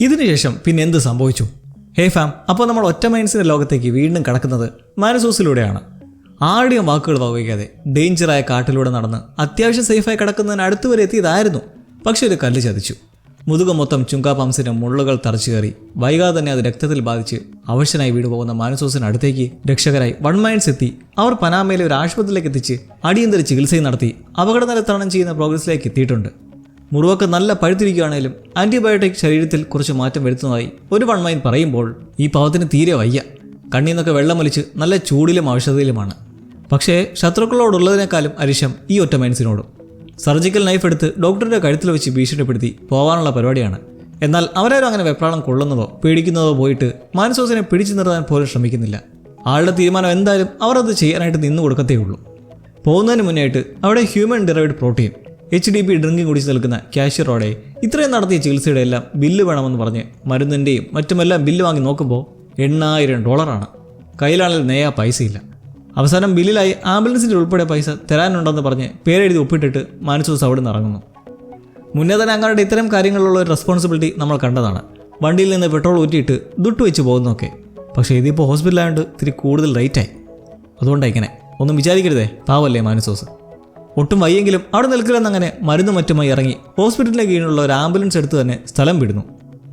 ഇതിനുശേഷം പിന്നെ എന്ത് സംഭവിച്ചു? ഹേ ഫാം, അപ്പോൾ നമ്മൾ ഒറ്റ മൈൻഡ്സിൻ്റെ ലോകത്തേക്ക് വീണ്ടും കടക്കുന്നത് മാനസോസിലൂടെയാണ്. ആരുടെയും വാക്കുകൾ വകവയ്ക്കാതെ ഡേഞ്ചറായ കാട്ടിലൂടെ നടന്ന് അത്യാവശ്യം സേഫായി കിടക്കുന്നതിന് അടുത്ത് വരെ എത്തിയതായിരുന്നു. പക്ഷെ ഒരു കല്ല് ചതിച്ചു. മുതുക മൊത്തം ചുങ്കാപാംസിന് മുള്ളുകൾ തറച്ചു കയറി വൈകാതെ തന്നെ അത് രക്തത്തിൽ ബാധിച്ച് അവശനായി വീട് പോകുന്ന മാനസോസിന് അടുത്തേക്ക് രക്ഷകരായി വൺ മൈൻഡ്സ് എത്തി. അവർ പനാമയിലെ ഒരു ആശുപത്രിയിലേക്ക് എത്തിച്ച് അടിയന്തര ചികിത്സയും നടത്തി അപകടനില തരണം ചെയ്യുന്ന പ്രോഗ്രസ്സിലേക്ക് എത്തിയിട്ടുണ്ട്. മുറിവൊക്കെ നല്ല പഴുത്തിരിക്കുകയാണെങ്കിലും ആൻറ്റിബയോട്ടിക് ശരീരത്തിൽ കുറച്ച് മാറ്റം വരുത്തുന്നതായി ഒരു വൺ മൈൻഡ് പറയുമ്പോൾ ഈ പാവത്തിന് തീരെ വയ്യ. കണ്ണിൽ നിന്നൊക്കെ വെള്ളമൊലിച്ച് നല്ല ചൂടിലും ഔഷധയിലുമാണ്. പക്ഷേ ശത്രുക്കളോടുള്ളതിനേക്കാളും അരിശം ഈ ഒറ്റ മൈൻഡ്സിനോടും. സർജിക്കൽ നൈഫ് എടുത്ത് ഡോക്ടറുടെ കഴുത്തിൽ വെച്ച് ഭീഷണിപ്പെടുത്തി പോകാനുള്ള പരിപാടിയാണ്. എന്നാൽ അവരാരും അങ്ങനെ വെപ്രാളം കൊള്ളുന്നതോ പേടിക്കുന്നതോ പോയിട്ട് മാനസോസിനെ പിടിച്ചു നിർത്താൻ പോലും ശ്രമിക്കുന്നില്ല. ആളുടെ തീരുമാനം എന്തായാലും അവർ അത് ചെയ്യാനായിട്ട് നിന്നു കൊടുക്കത്തേ ഉള്ളൂ. പോകുന്നതിന് മുന്നായിട്ട് അവിടെ human derived protein HDP drinking കുടിച്ച് നിൽക്കുന്ന കാഷ്യറോടെ ഇത്രയും നടത്തിയ ചികിത്സയുടെ എല്ലാം ബില്ല് വേണമെന്ന് പറഞ്ഞ് മരുന്നിൻ്റെയും മറ്റുമെല്ലാം ബില്ല് വാങ്ങി നോക്കുമ്പോൾ $8,000. കയ്യിലാണെങ്കിൽ നേയാ പൈസയില്ല. അവസാനം ബില്ലിലായി ആംബുലൻസിൻ്റെ ഉൾപ്പെടെ പൈസ തരാനുണ്ടെന്ന് പറഞ്ഞ് പേരെഴുതി ഒപ്പിട്ടിട്ട് മാനസോസ് അവിടെ നിന്ന് ഇറങ്ങുന്നു. മുന്നേ തന്നെ അങ്ങാരുടെ ഇത്തരം കാര്യങ്ങളിലുള്ള ഒരു റെസ്പോൺസിബിലിറ്റി നമ്മൾ കണ്ടതാണ്. വണ്ടിയിൽ നിന്ന് പെട്രോൾ ഊറ്റിയിട്ട് ദുട്ട് വെച്ച് പോകുന്നതൊക്കെ. പക്ഷേ ഇതിപ്പോൾ ഹോസ്പിറ്റലായതുകൊണ്ട് ഇത്തിരി കൂടുതൽ റേറ്റായി. അതുകൊണ്ടാണ് ഇങ്ങനെ. ഒന്നും വിചാരിക്കരുതേ, പാവല്ലേ മാനസോസ്. ഒട്ടും വയ്യെങ്കിലും അവിടെ നിൽക്കില്ലെന്നങ്ങനെ മരുന്നും മറ്റുമായി ഇറങ്ങി ഹോസ്പിറ്റലിന് കീഴിലുള്ള ഒരു ആംബുലൻസ് എടുത്ത് തന്നെ സ്ഥലം വിടുന്നു.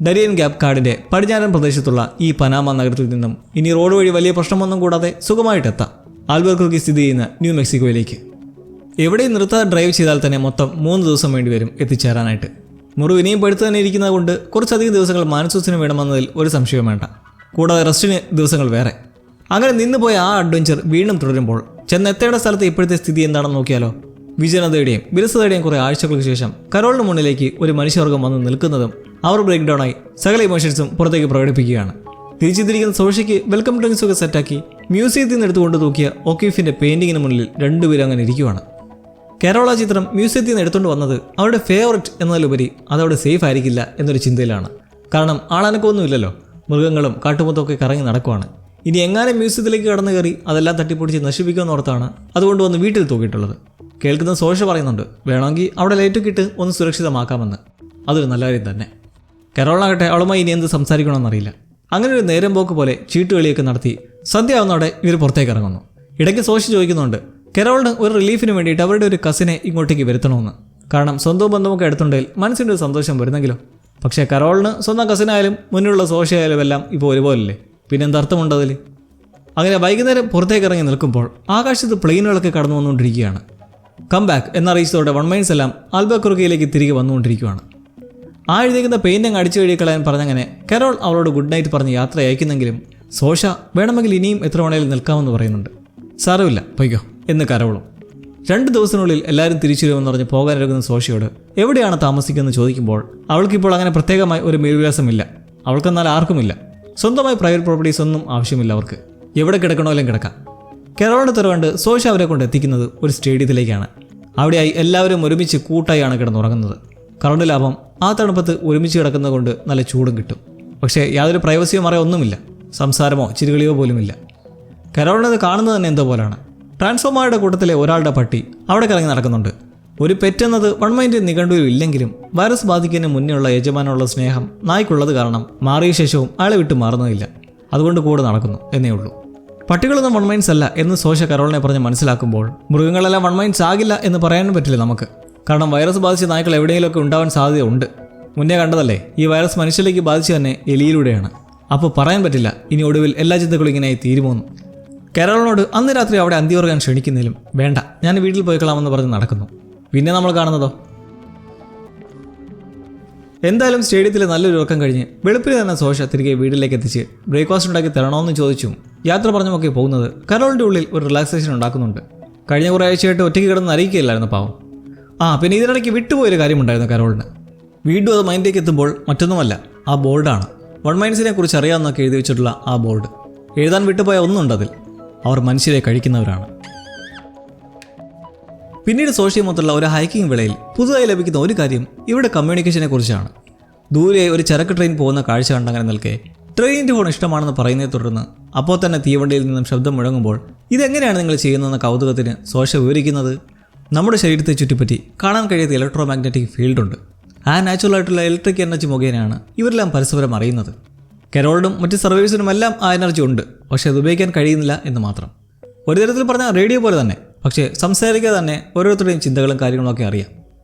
ഡരിയൻ ഗ്യാപ് കാടിൻ്റെ പടിഞ്ഞാറൻ പ്രദേശത്തുള്ള ഈ പനാമ നഗരത്തിൽ നിന്നും ഇനി റോഡ് വഴി വലിയ പ്രശ്നമൊന്നും കൂടാതെ സുഖമായിട്ടെത്താം ആൽബർക്കുക്കി സ്ഥിതി ചെയ്യുന്ന ന്യൂ മെക്സിക്കോയിലേക്ക്. എവിടെയും നിർത്താതെ ഡ്രൈവ് ചെയ്താൽ തന്നെ മൊത്തം 3 ദിവസം വേണ്ടിവരും എത്തിച്ചേരാനായിട്ട്. മുറിവ് ഇനിയും പഴുത്തു തന്നെ ഇരിക്കുന്നത് കൊണ്ട് കുറച്ചധികം ദിവസങ്ങൾ മാനസോസിന് വേണമെന്നതിൽ ഒരു സംശയം വേണ്ട. കൂടാതെ റെസ്റ്റിന് ദിവസങ്ങൾ വേറെ. അങ്ങനെ നിന്നുപോയ ആ അഡ്വഞ്ചർ വീണ്ടും തുടരുമ്പോൾ ചെന്നെത്തേണ്ട സ്ഥലത്ത് ഇപ്പോഴത്തെ സ്ഥിതി എന്താണെന്ന് നോക്കിയാലോ. വിജനതയുടെയും വിരസതയുടെയും കുറേ ആഴ്ചകൾക്ക് ശേഷം കരോളിന് മുന്നിലേക്ക് ഒരു മനുഷ്യവർഗം വന്ന് നിൽക്കുന്നതും അവർ ബ്രേക്ക് ഡൗൺ ആയി സകല ഇമോഷൻസും പുറത്തേക്ക് പ്രകടിപ്പിക്കുകയാണ്. തിരിച്ചെത്തിരിക്കുന്ന സോഷ്യയ്ക്ക് വെൽക്കം ഡ്രിങ്ക്സ് ഒക്കെ സെറ്റാക്കി മ്യൂസിയത്തിൽ നിന്ന് എടുത്തുകൊണ്ട് തൂക്കിയ ഓക്കീഫിന്റെ പെയിന്റിങ്ങിന് മുന്നിൽ രണ്ടുപേരും അങ്ങനെ ഇരിക്കുവാണ്. കരോള ചിത്രം മ്യൂസിയത്തിൽ നിന്ന് എടുത്തുകൊണ്ട് വന്നത് അവരുടെ ഫേവററ്റ് എന്നതിലുപരി അതവിടെ സേഫ് ആയിരിക്കില്ല എന്നൊരു ചിന്തയിലാണ്. കാരണം ആളനക്കൊന്നുമില്ലല്ലോ, മൃഗങ്ങളും കാട്ടുമുത്തൊക്കെ കറങ്ങി നടക്കുവാണ്. ഇനി എങ്ങാനും മ്യൂസിയത്തിലേക്ക് കടന്നു കയറി അതെല്ലാം തട്ടിപ്പൊടിച്ച് നശിപ്പിക്കുമെന്ന് ഓർത്താണ് അതുകൊണ്ട് വന്ന് വീട്ടിൽ തൂക്കിയിട്ടുള്ളത്. കേൾക്കുന്ന സോഷ്യ പറയുന്നുണ്ട് വേണമെങ്കിൽ അവിടെ ലൈറ്റൊക്കെ ഇട്ട് ഒന്ന് സുരക്ഷിതമാക്കാമെന്ന്. അതൊരു നല്ല കാര്യം തന്നെ. കരോളാകട്ടെ അവളുമായി ഇനി എന്ത് സംസാരിക്കണമെന്നറിയില്ല. അങ്ങനെ ഒരു നേരം പോക്ക് പോലെ ചീട്ടുകളിയൊക്കെ നടത്തി സന്ധ്യ ആവുന്നവിടെ ഇവർ പുറത്തേക്ക് ഇറങ്ങുന്നു. ഇടയ്ക്ക് സോഷ്യ ചോദിക്കുന്നുണ്ട് കരോളിന് ഒരു റിലീഫിന് വേണ്ടിയിട്ട് അവരുടെ ഒരു കസിനെ ഇങ്ങോട്ടേക്ക് വരുത്തണമെന്ന്. കാരണം സ്വന്തവും ബന്ധമൊക്കെ എടുത്തുണ്ടെങ്കിൽ മനസ്സിൻ്റെ ഒരു സന്തോഷം വരുന്നെങ്കിലോ. പക്ഷേ കരോളിന് സ്വന്തം കസിനായാലും മുന്നിലുള്ള സോഷ്യ ആയാലും എല്ലാം ഇപ്പോൾ ഒരുപോലല്ലേ, പിന്നെ എന്തർത്ഥമുണ്ട് അതിൽ. അങ്ങനെ വൈകുന്നേരം പുറത്തേക്ക് ഇറങ്ങി നിൽക്കുമ്പോൾ ആകാശത്ത് പ്ലെയിനുകളൊക്കെ കടന്നു വന്നുകൊണ്ടിരിക്കുകയാണ്. കം ബാക്ക് എന്നറിയിച്ചതോടെ വൺ മൈൻഡ്സ് എല്ലാം ആൽബർക്കുക്കിയിലേക്ക് തിരികെ വന്നുകൊണ്ടിരിക്കുകയാണ്. ആ എഴുതിക്കുന്ന പെയിൻ്റ് അടിച്ചു കഴിക്കളയാൻ പറഞ്ഞങ്ങനെ കരോൾ അവളോട് ഗുഡ് നൈറ്റ് പറഞ്ഞ് യാത്ര അയക്കുന്നെങ്കിലും സോഷ വേണമെങ്കിൽ ഇനിയും എത്ര വേണേലും നിൽക്കാമെന്ന് പറയുന്നുണ്ട്. സാരമില്ല പൊയ്ക്കോ എന്ന് കരോളും. 2 ദിവസത്തിനുള്ളിൽ എല്ലാവരും തിരിച്ചു വരുമെന്ന് പറഞ്ഞ് പോകാനിരിക്കുന്ന സോഷയോട് എവിടെയാണ് താമസിക്കുന്നതെന്ന് ചോദിക്കുമ്പോൾ അവൾക്കിപ്പോൾ അങ്ങനെ പ്രത്യേകമായി ഒരു മേൽവിലാസമില്ല. അവൾക്കെന്നാൽ ആർക്കുമില്ല. സ്വന്തമായി പ്രൈവറ്റ് പ്രോപ്പർട്ടീസ് ഒന്നും ആവശ്യമില്ല അവർക്ക്. എവിടെ കിടക്കണമെങ്കിലും കിടക്കാം. കരോളിൻ്റെ തുറവണ്ട് സോഷ അവരെ കൊണ്ട് എത്തിക്കുന്നത് ഒരു സ്റ്റേഡിയത്തിലേക്കാണ്. അവിടെയായി എല്ലാവരും ഒരുമിച്ച് കൂട്ടായാണ് കിടന്നുറങ്ങുന്നത്. കറണ്ട് ലാഭം ആ തണുപ്പത്ത് ഒരുമിച്ച് കിടക്കുന്നത് കൊണ്ട് നല്ല ചൂടും കിട്ടും. പക്ഷേ യാതൊരു പ്രൈവസിയോ മറയോ ഒന്നുമില്ല. സംസാരമോ ചിരികളിയോ പോലുമില്ല. കരോളിനത് കാണുന്നത് തന്നെ എന്തോ പോലാണ്. ട്രാൻസ്ഫോമറുടെ കൂട്ടത്തിലെ ഒരാളുടെ പട്ടി അവിടെ കറങ്ങി നടക്കുന്നുണ്ട്. ഒരു പെറ്റെന്നത് വൺ മൈൻഡ് നിഘണ്ടുവിൽ ഇല്ലെങ്കിലും വൈറസ് ബാധിക്കുന്നതിന് മുന്നേയുള്ള യജമാനുള്ള സ്നേഹം നായ്ക്കുള്ളത് കാരണം മാറിയ ശേഷവും അയാളെ വിട്ട് മാറുന്നതില്ല. അതുകൊണ്ട് കൂടെ നടക്കുന്നു എന്നേ ഉള്ളൂ. പട്ടികളൊന്നും വൺ മൈൻഡ്സ് അല്ല എന്ന് സോഷ കരോളിനെ പറഞ്ഞ് മനസ്സിലാക്കുമ്പോൾ മൃഗങ്ങളെല്ലാം വൺ മൈൻഡ്സ് ആകില്ല എന്ന് പറയാനും പറ്റില്ല നമുക്ക്. കാരണം വൈറസ് ബാധിച്ച നായ്ക്കൾ എവിടെയെങ്കിലുമൊക്കെ ഉണ്ടാവാൻ സാധ്യതയുണ്ട്. മുന്നേ കണ്ടതല്ലേ, ഈ വൈറസ് മനുഷ്യരിലേക്ക് ബാധിച്ചു തന്നെ എലിയിലൂടെയാണ്. അപ്പോൾ പറയാൻ പറ്റില്ല ഇനി ഒടുവിൽ എല്ലാ ചിന്തകളും ഇങ്ങനെയായി തീരുമോന്ന്. കരോളിനോട് അന്ന് രാത്രി അവിടെ അന്തിയുറങ്ങാൻ ക്ഷണിക്കുന്നതിലും വേണ്ട ഞാൻ വീട്ടിൽ പോയിക്കളാമെന്ന് പറഞ്ഞ് നടക്കുന്നു. പിന്നെ നമ്മൾ കാണുന്നതോ എന്തായാലും സ്റ്റേഡിയത്തിൽ നല്ലൊരു ഉറക്കം കഴിഞ്ഞ് വെളുപ്പിന് തന്നെ സോഷ തിരികെ വീട്ടിലേക്ക് എത്തിച്ച് ബ്രേക്ക്ഫാസ്റ്റ് ഉണ്ടാക്കി തരണമെന്ന് ചോദിച്ചും യാത്ര പറഞ്ഞുമൊക്കെ പോകുന്നത് കരോളിൻ്റെ ഉള്ളിൽ ഒരു റിലാക്സേഷൻ ഉണ്ടാക്കുന്നുണ്ട്. കഴിഞ്ഞ കുറേ ആഴ്ചയായിട്ട് ഒറ്റയ്ക്ക് കിടന്ന് അറിയിക്കുകയില്ലായിരുന്നു പാവം. പിന്നെ ഇതിനിടയ്ക്ക് വിട്ടുപോയൊരു കാര്യമുണ്ടായിരുന്നു കരോളിന്. വീണ്ടും അത് മൈൻഡിലേക്ക് എത്തുമ്പോൾ മറ്റൊന്നുമല്ല, ആ ബോർഡാണ്. വൺ മൈൻഡ്സിനെ കുറിച്ച് അറിയാമെന്നൊക്കെ എഴുതി വെച്ചിട്ടുള്ള ആ ബോർഡ്. എഴുതാൻ വിട്ടുപോയ ഒന്നുണ്ട് അതിൽ. അവർ മനുഷ്യരെ കഴിക്കുന്നവരാണ്. പിന്നീട് സോഷ്യൽ ഒരു ഹൈക്കിംഗ് വേളയിൽ പുതുതായി ലഭിക്കുന്ന ഒരു കാര്യം ഇവിടെ കമ്മ്യൂണിക്കേഷനെ കുറിച്ചാണ്. ദൂരെ ഒരു ചരക്ക് ട്രെയിൻ പോകുന്ന കാഴ്ച കണ്ടങ്ങനെ നിൽക്കെ ട്രെയിനിൻ്റെ ഹോൺ ഇഷ്ടമാണെന്ന് പറയുന്നതിനെ തുടർന്ന് അപ്പോൾ തന്നെ തീവണ്ടിയിൽ നിന്നും ശബ്ദം മുഴങ്ങുമ്പോൾ ഇതെങ്ങനെയാണ് നിങ്ങൾ ചെയ്യുന്നതെന്ന കൗതുകത്തിന് സോഷ്യ വിവരിക്കുന്നത് നമ്മുടെ ശരീരത്തെ ചുറ്റിപ്പറ്റി കാണാൻ കഴിയാത്ത ഇലക്ട്രോ മാഗ്നറ്റിക് ഫീൽഡുണ്ട്. ആ നാച്ചുറലായിട്ടുള്ള ഇലക്ട്രിക് എനർജി മുഖേനയാണ് ഇവരെല്ലാം പരസ്പരം അറിയുന്നത്. കരോളിനും മറ്റ് സർവൈവേഴ്സിനുമെല്ലാം ആ എനർജി ഉണ്ട്, പക്ഷേ അത് ഉപയോഗിക്കാൻ കഴിയുന്നില്ല എന്ന് മാത്രം. ഒരു തരത്തിൽ പറഞ്ഞാൽ റേഡിയോ പോലെ തന്നെ, പക്ഷേ സംസാരിക്കാതെ തന്നെ ഓരോരുത്തരുടെയും ചിന്തകളും കാര്യങ്ങളൊക്കെ അറിയാം.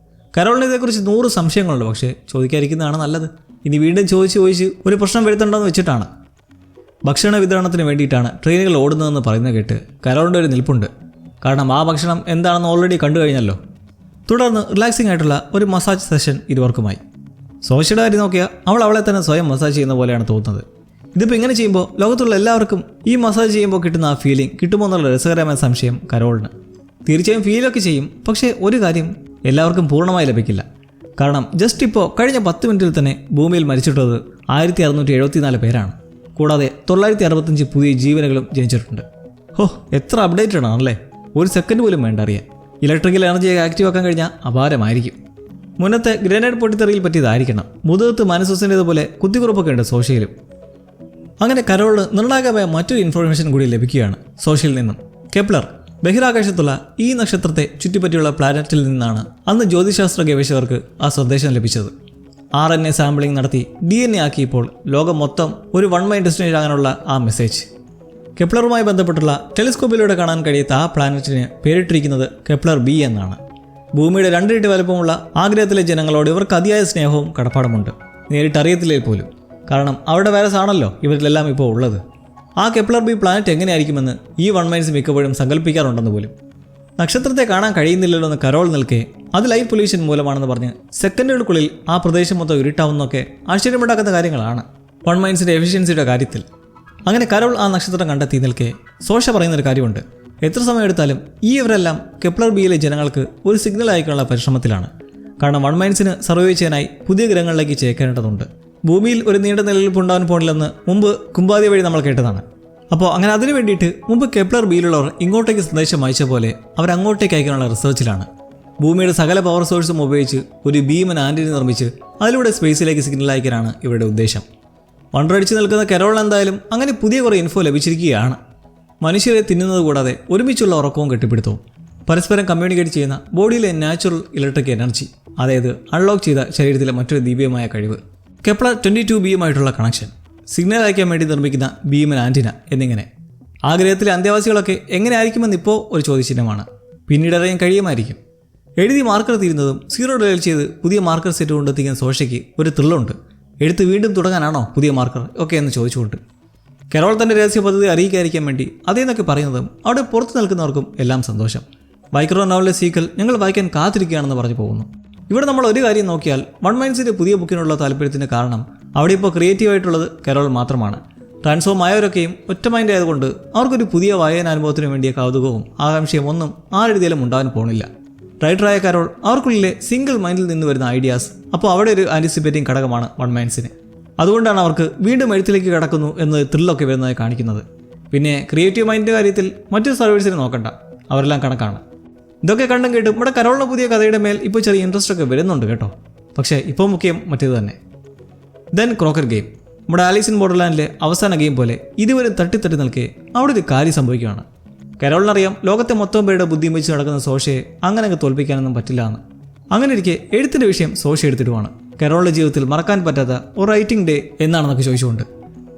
കരോളിന് ഇതേക്കുറിച്ച് 100 സംശയങ്ങളുണ്ട്, പക്ഷേ ചോദിക്കാതിരിക്കുന്നതാണ് നല്ലത്. ഇനി വീണ്ടും ചോദിച്ച് ഒരു പ്രശ്നം വരുത്തുണ്ടോയെന്ന് വെച്ചിട്ടാണ്. ഭക്ഷണ വിതരണത്തിന് വേണ്ടിയിട്ടാണ് ട്രെയിനുകൾ ഓടുന്നതെന്ന് പറയുന്നത് കേട്ട് കരോളിൻ്റെ ഒരു നിൽപ്പുണ്ട്. കാരണം ആ ഭക്ഷണം എന്താണെന്ന് ഓൾറെഡി കണ്ടു കഴിഞ്ഞല്ലോ. തുടർന്ന് റിലാക്സിംഗ് ആയിട്ടുള്ള ഒരു മസാജ് സെഷൻ ഇരുവർക്കുമായി. സോഷ്യയുടെ കാര്യം നോക്കിയാൽ അവളെ തന്നെ സ്വയം മസാജ് ചെയ്യുന്ന പോലെയാണ് തോന്നുന്നത്. ഇതിപ്പോൾ ഇങ്ങനെ ചെയ്യുമ്പോൾ ലോകത്തുള്ള എല്ലാവർക്കും ഈ മസാജ് ചെയ്യുമ്പോൾ കിട്ടുന്ന ആ ഫീലിംഗ് കിട്ടുമോ എന്നുള്ള രസകരമായ സംശയം കരോളിന്. തീർച്ചയായും ഫീലൊക്കെ ചെയ്യും, പക്ഷേ ഒരു കാര്യം എല്ലാവർക്കും പൂർണ്ണമായി ലഭിക്കില്ല. കാരണം ജസ്റ്റ് ഇപ്പോൾ കഴിഞ്ഞ 10 മിനിറ്റിൽ തന്നെ ഭൂമിയിൽ മരിച്ചിട്ടുള്ളത് 1674 പേരാണ്. കൂടാതെ 965 പുതിയ ജീവനുകളും ജനിച്ചിട്ടുണ്ട്. എത്ര അപ്ഡേറ്റഡ് ആണല്ലേ! ഒരു സെക്കൻഡ് പോലും വേണ്ട അറിയാൻ. ഇലക്ട്രിക്കൽ എനർജിയെ ആക്റ്റീവ് ആക്കാൻ കഴിഞ്ഞാൽ അപാരമായിരിക്കും. മുന്നത്തെ ഗ്രനേഡ് പൊട്ടിത്തെറിയിൽ പറ്റിയതായിരിക്കണം. മുതുകത്ത് മനസ്സൂസിൻ്റെതുപോലെ കുത്തിക്കുറപ്പൊക്കെ ഉണ്ട് സോഷ്യയിലും. അങ്ങനെ കരോളിന് നിർണായകമായ മറ്റൊരു ഇൻഫർമേഷൻ കൂടി ലഭിക്കുകയാണ് സോഷ്യയിൽ നിന്നും. കെപ്ലർ ബഹിരാകാശത്തുള്ള ഈ നക്ഷത്രത്തെ ചുറ്റിപ്പറ്റിയുള്ള പ്ലാനറ്റിൽ നിന്നാണ് അന്ന് ജ്യോതിശാസ്ത്ര ഗവേഷകർക്ക് ആ സന്ദേശം ലഭിച്ചത്. RNA സാമ്പിളിംഗ് നടത്തി DNA ആക്കിയപ്പോൾ ലോകം മൊത്തം ഒരു വൺ മൈ ഡെസ്റ്റിനേഷൻ ആകാനുള്ള ആ മെസ്സേജ്. കെപ്ലറുമായി ബന്ധപ്പെട്ടുള്ള ടെലിസ്കോപ്പിലൂടെ കാണാൻ കഴിയാത്ത ആ പ്ലാനറ്റിന് പേരിട്ടിരിക്കുന്നത് കെപ്ലർ B എന്നാണ്. ഭൂമിയുടെ 2 ഇരട്ടി വലുപ്പമുള്ള ആ ഗ്രഹത്തിലെ ജനങ്ങളോട് ഇവർക്ക് അതിയായ സ്നേഹവും കടപ്പാടുമുണ്ട്. നേരിട്ട് അറിയത്തില്ലേ പോലും, കാരണം അവരുടെ വൈറസ് ആണല്ലോ ഇവരിലെല്ലാം ഇപ്പോൾ ഉള്ളത്. ആ കെപ്ലർ B പ്ലാനറ്റ് എങ്ങനെയായിരിക്കുമെന്ന് ഈ വൺ മൈൻസ് മിക്കപ്പോഴും സങ്കല്പിക്കാറുണ്ടെന്ന് പോലും. നക്ഷത്രത്തെ കാണാൻ കഴിയുന്നില്ലല്ലോ എന്ന് കരോൾ നിൽക്കെ അത് ലൈറ്റ് പൊല്യൂഷൻ മൂലമാണെന്ന് പറഞ്ഞ് സെക്കൻഡുകൾക്കുള്ളിൽ ആ പ്രദേശം മൊത്തം ഇരുട്ടാവുന്നൊക്കെ ആശ്ചര്യമുണ്ടാക്കുന്ന കാര്യങ്ങളാണ് വൺ മൈൻസിൻ്റെ എഫിഷ്യൻസിയുടെ കാര്യത്തിൽ. അങ്ങനെ കരോൾ ആ നക്ഷത്രം കണ്ടെത്തി നിൽക്കെ സോഷ പറയുന്നൊരു കാര്യമുണ്ട്. എത്ര സമയം എടുത്താലും ഇവരെല്ലാം കെപ്ലർ ബിയിലെ ജനങ്ങൾക്ക് ഒരു സിഗ്നൽ അയക്കാനുള്ള പരിശ്രമത്തിലാണ്. കാരണം വൺ മൈൻസിന് സർവൈവ് ചെയ്യാനായി പുതിയ ഗ്രഹങ്ങളിലേക്ക് ചേക്കേണ്ടതുണ്ട്. ഭൂമിയിൽ ഒരു നീണ്ട നിലനിൽപ്പുണ്ടാവാൻ പോണില്ലെന്ന് മുമ്പ് കുമ്പാതി വഴി നമ്മൾ കേട്ടതാണ്. അപ്പോൾ അങ്ങനെ അതിനു വേണ്ടിയിട്ട് മുമ്പ് കെപ്ലർ ബിയിലുള്ളവർ ഇങ്ങോട്ടേക്ക് സന്ദേശം അയച്ച പോലെ അവരങ്ങോട്ടേക്ക് അയക്കാനുള്ള റിസർച്ചിലാണ്. ഭൂമിയുടെ സകല പവർ സോഴ്സും ഉപയോഗിച്ച് ഒരു ബീമൻ ആൻറ്റിന നിർമ്മിച്ച് അതിലൂടെ സ്പേസിലേക്ക് സിഗ്നൽ അയക്കാനാണ് ഇവരുടെ ഉദ്ദേശം. വണ്ടറടിച്ച് നിൽക്കുന്ന കരോളിന് എന്തായാലും അങ്ങനെ പുതിയ കുറേ ഇൻഫോ ലഭിച്ചിരിക്കുകയാണ്. മനുഷ്യരെ തിന്നുന്നത് കൂടാതെ ഒരുമിച്ചുള്ള ഉറക്കവും കെട്ടിപ്പിടുത്തവും പരസ്പരം കമ്മ്യൂണിക്കേറ്റ് ചെയ്യുന്ന ബോഡിയിലെ നാച്ചുറൽ ഇലക്ട്രിക് എനർജി, അതായത് അൺലോക്ക് ചെയ്ത ശരീരത്തിലെ മറ്റൊരു ദിവ്യമായ കഴിവ്, കെപ്ലർ 22bയുമായിട്ടുള്ള കണക്ഷൻ, സിഗ്നൽ അയക്കാൻ വേണ്ടി നിർമ്മിക്കുന്ന ബീമൻ ആൻറ്റിന എന്നിങ്ങനെ. ആ ഗ്രഹത്തിലെ അന്ത്യവാസികളൊക്കെ എങ്ങനെ ആയിരിക്കുമെന്ന് ഇപ്പോൾ ഒരു ചോദ്യചിഹ്നമാണ്. പിന്നീട് അറിയാൻ കഴിയുമായിരിക്കും. എഴുതി മാർക്കർ തീരുന്നതും 0 ഡയൽ ചെയ്ത് പുതിയ മാർക്കർ സെറ്റ് കൊണ്ടെത്തിക്കുന്ന സോഷയ്ക്ക് ഒരു ത്രില്ലുണ്ട്. എഴുത്ത് വീണ്ടും തുടങ്ങാനാണോ പുതിയ മാർക്കർ ഒക്കെ എന്ന് ചോദിച്ചുകൊണ്ട് കരോൾ തൻ്റെ രഹസ്യ പദ്ധതി അറിയിക്കാതിരിക്കാൻ വേണ്ടി അതേന്നൊക്കെ പറയുന്നതും അവിടെ പുറത്തു നിൽക്കുന്നവർക്കും എല്ലാം സന്തോഷം. മൈക്രോ നോവലിലെ സീക്വൽ ഞങ്ങൾ വായിക്കാൻ കാത്തിരിക്കുകയാണെന്ന് പറഞ്ഞു പോകുന്നു. ഇവിടെ നമ്മൾ ഒരു കാര്യം നോക്കിയാൽ വൺ മൈൻസിൻ്റെ പുതിയ ബുക്കിനുള്ള താല്പര്യത്തിന് കാരണം അവിടെ ഇപ്പോൾ ക്രിയേറ്റീവായിട്ടുള്ളത് കരോൾ മാത്രമാണ്. ട്രാൻസ്ഫോം ആയവരൊക്കെയും ഒറ്റ മൈൻഡ് ആയതുകൊണ്ട് അവർക്കൊരു പുതിയ വായനാനുഭവത്തിന് വേണ്ടിയ കൗതുകവും ആകാംക്ഷയും ഒന്നും ആ രീതിയിലും ഉണ്ടാകാൻ പോണില്ല. റൈറ്ററായ കരോൾ അവർക്കുള്ളിലെ സിംഗിൾ മൈൻഡിൽ നിന്ന് വരുന്ന ഐഡിയാസ് അപ്പോൾ അവിടെ ഒരു ആൻറ്റിസിപ്പേറ്റിംഗ് ഘടകമാണ് വൺ മൈൻസിന്. അതുകൊണ്ടാണ് അവർക്ക് വീണ്ടും എഴുത്തിലേക്ക് കടക്കുന്നു എന്ന് ത്രില്ലൊക്കെ വരുന്നതായി കാണിക്കുന്നത്. പിന്നെ ക്രിയേറ്റീവ് മൈൻഡിൻ്റെ കാര്യത്തിൽ മറ്റൊരു സർവീസിനെ നോക്കണ്ട, അവരെല്ലാം കണക്കാണ്. ഇതൊക്കെ കണ്ടും കേട്ടും ഇവിടെ കരോളിൻ്റെ പുതിയ കഥയുടെ മേൽ ഇപ്പോൾ ചെറിയ ഇൻട്രസ്റ്റ് ഒക്കെ വരുന്നുണ്ട് കേട്ടോ. പക്ഷേ ഇപ്പോൾ മുഖ്യം മറ്റേത് തന്നെ. ദെൻ ക്രോക്കർ ഗെയിം, നമ്മുടെ ആലീസ് ഇൻ ബോർഡർലാൻഡിലെ അവസാന ഗെയിം പോലെ ഇതുവരെ തട്ടി നിൽക്കെ അവിടെ ഒരു കാര്യം സംഭവിക്കുകയാണ്. കരോളിനറിയാം ലോകത്തെ മൊത്തം പേരുടെ ബുദ്ധിയും വെച്ച് നടക്കുന്ന സോഷയെ അങ്ങനെ തോൽപ്പിക്കാനൊന്നും പറ്റില്ല എന്ന്. അങ്ങനെ ഇരിക്കെ എഴുത്തിൻ്റെ വിഷയം സോഷ എടുത്തിടുവാണ്. കരോളിൻ്റെ ജീവിതത്തിൽ മറക്കാൻ പറ്റാത്ത ഒരു റൈറ്റിംഗ് ഡേ എന്നാണെന്നൊക്കെ ചോദിച്ചുകൊണ്ട്.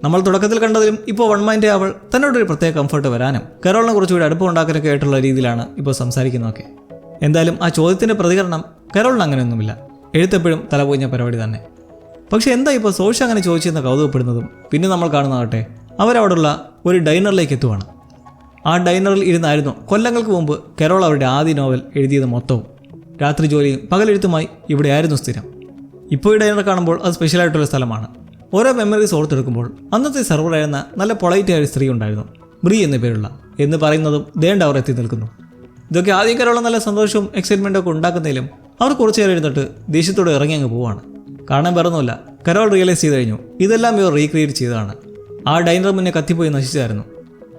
നമ്മൾ തുടക്കത്തിൽ കണ്ടതിലും ഇപ്പോൾ വൺ മൈൻഡ് അവൾ തന്നോടൊരു പ്രത്യേക കംഫർട്ട് വരാനും കരോളിനെ കുറച്ചുകൂടി അടുപ്പം ഉണ്ടാക്കാനൊക്കെ ആയിട്ടുള്ള രീതിയിലാണ് ഇപ്പോൾ സംസാരിക്കുന്നതൊക്കെ. എന്തായാലും ആ ചോദ്യത്തിൻ്റെ പ്രതികരണം കരോളിന് അങ്ങനെയൊന്നുമില്ല. എഴുത്തെപ്പോഴും തലപോഞ്ഞ പരിപാടി തന്നെ. പക്ഷെ എന്താ ഇപ്പോൾ സോഷ അങ്ങനെ ചോദിച്ചെന്ന് കൗതുകപ്പെടുന്നതും പിന്നെ നമ്മൾ കാണുന്നതാകട്ടെ അവരവിടെയുള്ള ഒരു ഡൈനറിലേക്ക് എത്തുവാണ്. ആ ഡൈനറിൽ ഇരുന്നായിരുന്നു കൊല്ലങ്ങൾക്ക് മുമ്പ് കരോൾ അവരുടെ ആദ്യ നോവൽ എഴുതിയത് മൊത്തവും. രാത്രി ജോലിയും പകലെഴുത്തുമായി ഇവിടെയായിരുന്നു സ്ഥിരം. ഇപ്പോൾ ഈ ഡൈനർ കാണുമ്പോൾ അത് സ്പെഷ്യലായിട്ടുള്ള സ്ഥലമാണ്. ഓരോ മെമ്മറീസ് ഓർത്തെടുക്കുമ്പോൾ അന്നത്തെ സെർവറായിരുന്ന നല്ല പൊളൈറ്റായ ഒരു സ്ത്രീ ഉണ്ടായിരുന്നു, ബ്രീ എന്ന പേരുള്ള, എന്ന് പറയുന്നതും ദേണ്ട അവർ എത്തി നിൽക്കുന്നു. ഇതൊക്കെ ആദ്യം കരോൾ നല്ല സന്തോഷവും എക്സൈറ്റ്മെൻറ്റും ഒക്കെ ഉണ്ടാക്കുന്നതിലും അവർ കുറച്ചു നേരം ഇരുന്നിട്ട് ദേഷ്യത്തോടെ ഇറങ്ങി അങ്ങ് പോവാണ്. കാണാൻ പറഞ്ഞില്ല, കരോൾ റിയലൈസ് ചെയ്ത് കഴിഞ്ഞു ഇതെല്ലാം ഇവർ റീക്രിയേറ്റ് ചെയ്തതാണ്. ആ ഡൈനർ മുന്നേ കത്തിപ്പോയി നശിച്ചായിരുന്നു,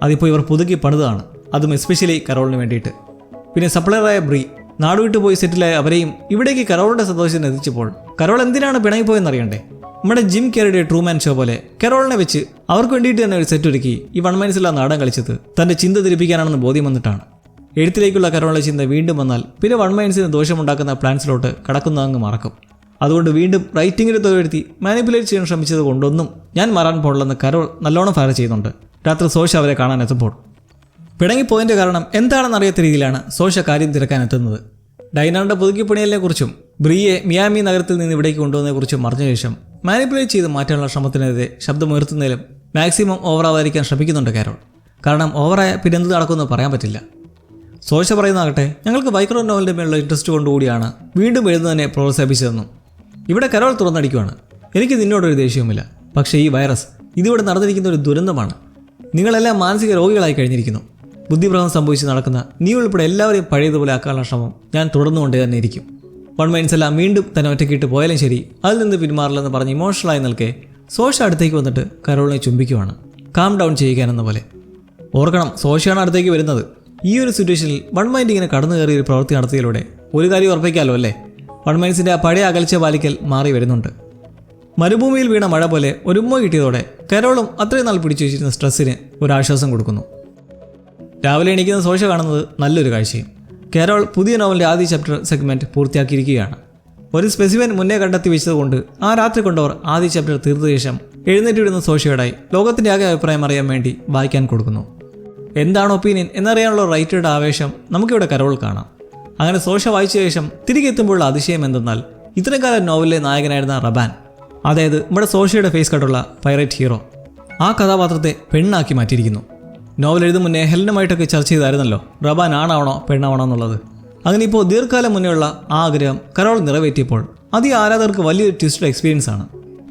അതിപ്പോൾ ഇവർ പുതുക്കി പണിതാണ്, അതും എസ്പെഷ്യലി കരോളിന് വേണ്ടിയിട്ട്. പിന്നെ സപ്ലയറായ ബ്രീ നാടുവിട്ട് പോയി സെറ്റിലായ അവരെയും ഇവിടേക്ക് കരോളിൻ്റെ സന്തോഷത്തിന് എത്തിച്ചപ്പോൾ കരോൾ എന്തിനാണ് പിണങ്ങിപ്പോയെന്നറിയണ്ടേ? നമ്മുടെ ജിം കേറിയുടെ ട്രൂമാൻ ഷോ പോലെ കരോളിനെ വെച്ച് അവർക്ക് വേണ്ടിയിട്ട് തന്നെ ഒരു സെറ്റ് ഒരുക്കി ഈ വൺ മൈൻസിലുള്ള നാടൻ കളിച്ചത് തൻ്റെ ചിന്ത തിരിപ്പിക്കാനാണെന്ന് ബോധ്യം വന്നിട്ടാണ്. എഴുത്തിലേക്കുള്ള കരോളിൻ്റെ ചിന്ത വീണ്ടും വന്നാൽ പിന്നെ വൺ മൈൻസിന് ദോഷമുണ്ടാക്കുന്ന പ്ലാൻസിലോട്ട് കടക്കുന്നതങ്ങ് മറക്കും. അതുകൊണ്ട് വീണ്ടും റൈറ്റിങ്ങിൽ തൊഴിലെടുത്തി മാനിപ്പുലേറ്റ് ചെയ്യാൻ ശ്രമിച്ചത് കൊണ്ടൊന്നും ഞാൻ മാറാൻ പോണില്ലെന്ന് കരോൾ നല്ലോണം ഫയർ ചെയ്യുന്നുണ്ട്. രാത്രി സോഷ അവരെ കാണാൻ എത്തുമ്പോൾ പിണങ്ങിപ്പോയതിൻ്റെ കാരണം എന്താണെന്ന് അറിയാത്ത രീതിയിലാണ് സോഷ കാര്യം തിരക്കാൻ എത്തുന്നത്. ഡൈനറിൻ്റെ പുതുക്കിപ്പണിയലിനെക്കുറിച്ചും ബ്രിയെ മിയാമി നഗരത്തിൽ നിന്ന് ഇവിടേക്ക് കൊണ്ടുവന്നതിനെക്കുറിച്ചും അറിഞ്ഞ ശേഷം മാനിപ്പുലേറ്റ് ചെയ്ത് മാറ്റാനുള്ള ശ്രമത്തിനെതിരെ ശബ്ദമുയർത്തുന്നതിലും മാക്സിമം ഓവറാവാതിരിക്കാൻ ശ്രമിക്കുന്നുണ്ട് കാരോൾ. കാരണം ഓവറായ പിന്നെ എന്ത് നടക്കുമെന്ന് പറയാൻ പറ്റില്ല. സോഷ പറയുന്നതാകട്ടെ ഞങ്ങൾക്ക് ബൈക്കറോ നോവലിൻ്റെ മേലുള്ള ഇൻട്രസ്റ്റ് കൊണ്ടുകൂടിയാണ് വീണ്ടും എഴുതുന്നതിനെ പ്രോത്സാഹിപ്പിച്ചതെന്നും. ഇവിടെ കരോൾ തുറന്നടിക്കുവാണ്. എനിക്ക് നിന്നോടൊരു ദേഷ്യവുമില്ല, പക്ഷേ ഈ വൈറസ് ഇതിവിടെ നടന്നിരിക്കുന്ന ഒരു ദുരന്തമാണ്. നിങ്ങളെല്ലാം മാനസിക രോഗികളായി കഴിഞ്ഞിരിക്കുന്നു. ബുദ്ധിഭ്രമം സംഭവിച്ച് നടക്കുന്ന നീ ഉൾപ്പെടെ എല്ലാവരെയും പഴയതുപോലെ ആക്കാനുള്ള ശ്രമം ഞാൻ തുടർന്നുകൊണ്ടേ തന്നെ ഇരിക്കും. വൺ മൈൻസ് എല്ലാം വീണ്ടും തന്നെ ഒറ്റയ്ക്കിട്ട് പോയാലും ശരി, അതിൽ നിന്ന് പിന്മാറില്ലെന്ന് പറഞ്ഞ് ഇമോഷണലായി നിൽക്കെ സോഷ അടുത്തേക്ക് വന്നിട്ട് കരോളിനെ ചുംബിക്കുവാണ്, കാം ഡൗൺ ചെയ്യിക്കാനെന്ന പോലെ. ഓർക്കണം, സോഷയാണ് അടുത്തേക്ക് വരുന്നത്. ഈ ഒരു സിറ്റുവേഷനിൽ വൺ മൈൻഡ് ഇങ്ങനെ കടന്നു കയറിയ ഒരു പ്രവൃത്തി നടത്തിയതിലൂടെ ഒരു കാര്യം ഉറപ്പിക്കാമല്ലോ അല്ലേ, വൺ മൈൻസിൻ്റെ ആ പഴയ അകൽച്ച പാലിക്കൽ മാറി വരുന്നുണ്ട്. മരുഭൂമിയിൽ വീണ മഴ പോലെ ഒരു ഉമ്മ കിട്ടിയതോടെ കരോളും അത്രയും നാൾ പിടിച്ചു വെച്ചിരുന്ന സ്ട്രെസ്സിന് ഒരു ആശ്വാസം കൊടുക്കുന്നു. രാവിലെ എണീക്കുന്ന സോഷ കാണുന്നത് നല്ലൊരു കാഴ്ചയും. കരോൾ പുതിയ നോവലിൻ്റെ ആദ്യ ചാപ്റ്റർ സെഗ്മെൻറ്റ് പൂർത്തിയാക്കിയിരിക്കുകയാണ്. ഒരു സ്പെസിമെൻ മുന്നേ കണ്ടെത്തി വെച്ചതുകൊണ്ട് ആ രാത്രി കൊണ്ടവർ ആദ്യ ചാപ്റ്റർ തീർത്ത ശേഷം എഴുന്നേറ്റ് വിടുന്ന സോഷയോടായി ലോകത്തിൻ്റെ ആകെ അഭിപ്രായം അറിയാൻ വേണ്ടി വായിക്കാൻ കൊടുക്കുന്നു. എന്താണ് ഒപ്പീനിയൻ എന്നറിയാനുള്ള റൈറ്ററുടെ ആവേശം നമുക്കിവിടെ കരോൾ കാണാം. അങ്ങനെ സോഷ വായിച്ച ശേഷം തിരികെ എത്തുമ്പോഴുള്ള അതിശയം എന്തെന്നാൽ ഇത്രയും കാലം നോവലിലെ നായകനായിരുന്ന റബാൻ, അതായത് നമ്മുടെ സോഷയുടെ ഫേസ് കട്ടുള്ള പൈറേറ്റ് ഹീറോ, ആ കഥാപാത്രത്തെ പെണ്ണാക്കി മാറ്റിയിരിക്കുന്നു. നോവൽ എഴുതും മുന്നേ ഹെലനുമായിട്ടൊക്കെ ചർച്ച ചെയ്തായിരുന്നല്ലോ റബാൻ ആണാവണോ പെണ്ണാവണോ എന്നുള്ളത്. അങ്ങനെ ഇപ്പോൾ ദീർഘകാലം മുന്നേയുള്ള ആ ആഗ്രഹം കരോൾ നിറവേറ്റിയപ്പോൾ അത് ഈ ആരാധകർക്ക് വലിയൊരു ട്വിസ്റ്റഡ് എക്സ്പീരിയൻസ് ആണ്.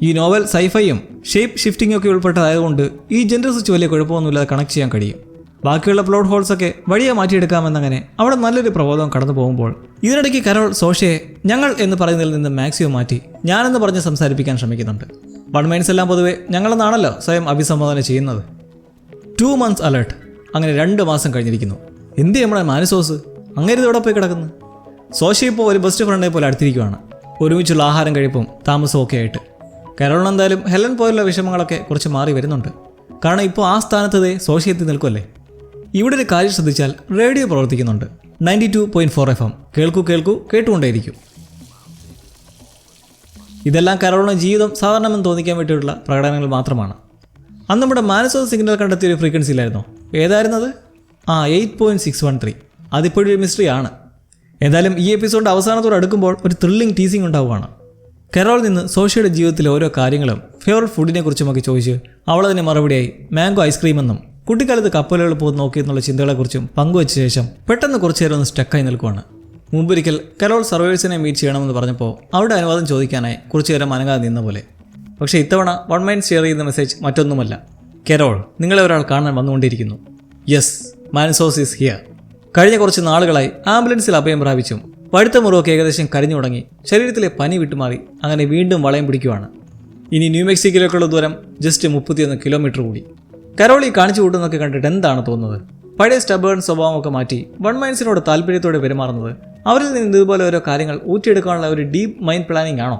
ഈ നോവൽ സൈഫൈയും ഷേപ്പ് ഷിഫ്റ്റിംഗ് ഒക്കെ ഉൾപ്പെട്ടതായതുകൊണ്ട് ഈ ജെൻഡർ സ്വിച്ച് വലിയ കുഴപ്പമൊന്നുമില്ലാതെ കണക്ട് ചെയ്യാൻ കഴിയും. ബാക്കിയുള്ള പ്ലോട്ട് ഹോൾസൊക്കെ വഴിയെ മാറ്റിയെടുക്കാമെന്നങ്ങനെ അവിടെ നല്ലൊരു പ്രബോധം കടന്നു പോകുമ്പോൾ ഇതിനിടയ്ക്ക് കരോൾ സോഷയെ ഞങ്ങൾ എന്ന് പറയുന്നതിൽ നിന്ന് മാക്സിമം മാറ്റി ഞാനെന്ന് പറഞ്ഞ് സംസാരിപ്പിക്കാൻ ശ്രമിക്കുന്നുണ്ട്. വൺ മൈൻസ് എല്ലാം പൊതുവെ ഞങ്ങളെന്നാണല്ലോ സ്വയം അഭിസംബോധന ചെയ്യുന്നത്. 2 months അലേർട്ട്. അങ്ങനെ 2 മാസം കഴിഞ്ഞിരിക്കുന്നു. എന്ത് നമ്മുടെ മാനസോസ് അങ്ങനെ ഇതോടെ പോയി കിടക്കുന്നു. സോഷ ഇപ്പോൾ ഒരു ബെസ്റ്റ് ഫ്രണ്ടിനെ പോലെ അടുത്തിരിക്കുകയാണ്. ഒരുമിച്ചുള്ള ആഹാരം കഴിപ്പും താമസവും ഒക്കെ ആയിട്ട്. കരോളിന് എന്തായാലും ഹെലൻ പോലുള്ള വിഷമങ്ങളൊക്കെ കുറച്ച് മാറി വരുന്നുണ്ട്. കാരണം ഇപ്പോൾ ആ സ്ഥാനത്തതേ സോഷ എത്തി നിൽക്കുമല്ലേ. ഇവിടെ ഒരു കാര്യം ശ്രദ്ധിച്ചാൽ റേഡിയോ പ്രവർത്തിക്കുന്നുണ്ട്. 92.4 FM. കേൾക്കൂ കേട്ടുകൊണ്ടേയിരിക്കും. ഇതെല്ലാം കരോളിന് ജീവിതം സാധാരണമെന്ന് തോന്നിക്കാൻ വേണ്ടിയിട്ടുള്ള പ്രകടനങ്ങൾ മാത്രമാണ്. അന്ന് നമ്മുടെ മാനസോസ് സിഗ്നൽ കണ്ടെത്തിയ ഒരു ഫ്രീക്വൻസി ഇല്ലായിരുന്നോ? ഏതായിരുന്നത്? 8.613. അതിപ്പോഴൊരു മിസ്റ്ററി ആണ്. ഏതായാലും ഈ എപ്പിസോഡ് അവസാനത്തോടെ അടുക്കുമ്പോൾ ഒരു ത്രില്ലിംഗ് ടീസിംഗ് ഉണ്ടാവുകയാണ്. കരോൾ നിന്ന് സോഷയുടെ ജീവിതത്തിലെ ഓരോ കാര്യങ്ങളും ഫേവറേറ്റ് ഫുഡിനെ കുറിച്ചുമൊക്കെ ചോദിച്ച് അവളതിന് മറുപടിയായി മാംഗോ ഐസ്ക്രീം എന്നും കുട്ടിക്കാലത്ത് കപ്പലുകൾ പോയി നോക്കിയെന്നുള്ള ചിന്തകളെക്കുറിച്ചും പങ്കുവച്ച ശേഷം പെട്ടെന്ന് കുറച്ചു നേരം ഒന്ന് സ്റ്റക്കായി നിൽക്കുവാണ്. മുമ്പൊരിക്കൽ കരോൾ സർവൈവേഴ്സിനെ മീറ്റ് ചെയ്യണമെന്ന് പറഞ്ഞപ്പോൾ അവിടെ അനുവാദം ചോദിക്കാനായി കുറച്ചു നേരം അനങ്ങാതെ നിന്ന പോലെ. പക്ഷേ ഇത്തവണ വൺ മൈൻഡ് ഷെയർ ചെയ്യുന്ന മെസ്സേജ് മറ്റൊന്നുമല്ല. കരോൾ, നിങ്ങളെ ഒരാൾ കാണാൻ വന്നുകൊണ്ടിരിക്കുന്നു. യെസ്, മാനസോസ് ഈസ് ഹിയർ. കഴിഞ്ഞ കുറച്ച് നാളുകളായി ആംബുലൻസിൽ അഭയം പ്രാപിച്ചും പഴുത്ത മുറിവൊക്കെ ഏകദേശം കരിഞ്ഞു തുടങ്ങി ശരീരത്തിലെ പനി വിട്ടുമാറി അങ്ങനെ വീണ്ടും വളയം പിടിക്കുവാണ്. ഇനി ന്യൂ മെക്സിക്കോയിലേക്കുള്ള ദൂരം ജസ്റ്റ് 31 കിലോമീറ്റർ കൂടി. കരോൾ ഈ കാണിച്ചു കൂട്ടുന്നൊക്കെ കണ്ടിട്ട് എന്താണ് തോന്നുന്നത്? പഴയ സ്റ്റബേൺ സ്വഭാവമൊക്കെ മാറ്റി വൺ മൈൻഡ്സിനോട് താല്പര്യത്തോടെ പെരുമാറുന്നത് അവരിൽ നിന്ന് ഇതുപോലെ ഓരോ കാര്യങ്ങൾ ഊറ്റിയെടുക്കാനുള്ള ഒരു ഡീപ്പ് മൈൻഡ് പ്ലാനിങ് ആണോ?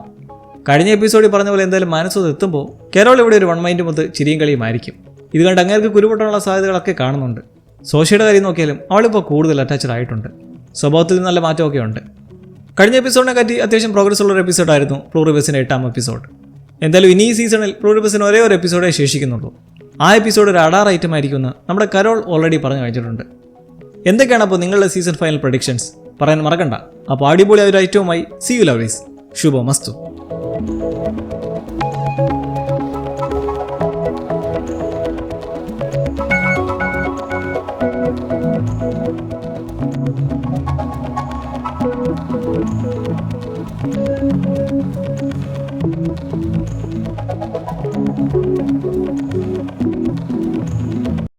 കഴിഞ്ഞ എപ്പിസോഡിൽ പറഞ്ഞ പോലെ എന്തായാലും മാനസോസ് എത്തുമ്പോൾ കരോൾ ഇവിടെ ഒരു വൺ മൈൻഡ് മുതൽ ചിരിയും കളിയും ആയിരിക്കും. ഇത് കണ്ട് അങ്ങേർക്ക് കുരുപൊട്ടാനുള്ള സാധ്യതകളൊക്കെ കാണുന്നുണ്ട്. സോഷയുടെ കാര്യം നോക്കിയാലും അവളിപ്പോൾ കൂടുതൽ അറ്റാച്ച്ഡ് ആയിട്ടുണ്ട്. സ്വഭാവത്തിൽ നല്ല മാറ്റമൊക്കെ ഉണ്ട്. കഴിഞ്ഞ എപ്പിസോഡിനെ പറ്റി അത്യാവശ്യം പ്രോഗ്രസ് ഉള്ളൊരു എപ്പിസോഡായിരുന്നു പ്ലൂറിബസിൻ്റെ 8ാം എപ്പിസോഡ്. എന്തായാലും ഇനി ഈ സീസണിൽ പ്ലൂറിബസിന് ഒരേ ഒരു എപ്പിസോഡേ ശേഷിക്കുന്നുള്ളൂ. ആ എപ്പിസോഡ് ഒരു അഡാർ ഐറ്റം ആയിരിക്കുമെന്ന് നമ്മുടെ കരോൾ ഓൾറെഡി പറഞ്ഞു കഴിഞ്ഞിട്ടുണ്ട്. എന്തൊക്കെയാണ് അപ്പോൾ നിങ്ങളുടെ സീസൺ ഫൈനൽ പ്രഡിക്ഷൻസ് പറയാൻ മറക്കണ്ട. അപ്പോൾ അടിപൊളിയായ ഒരു ഐറ്റവുമായി സീ യു ലവ്ലീസ്. ശുഭമസ്തു.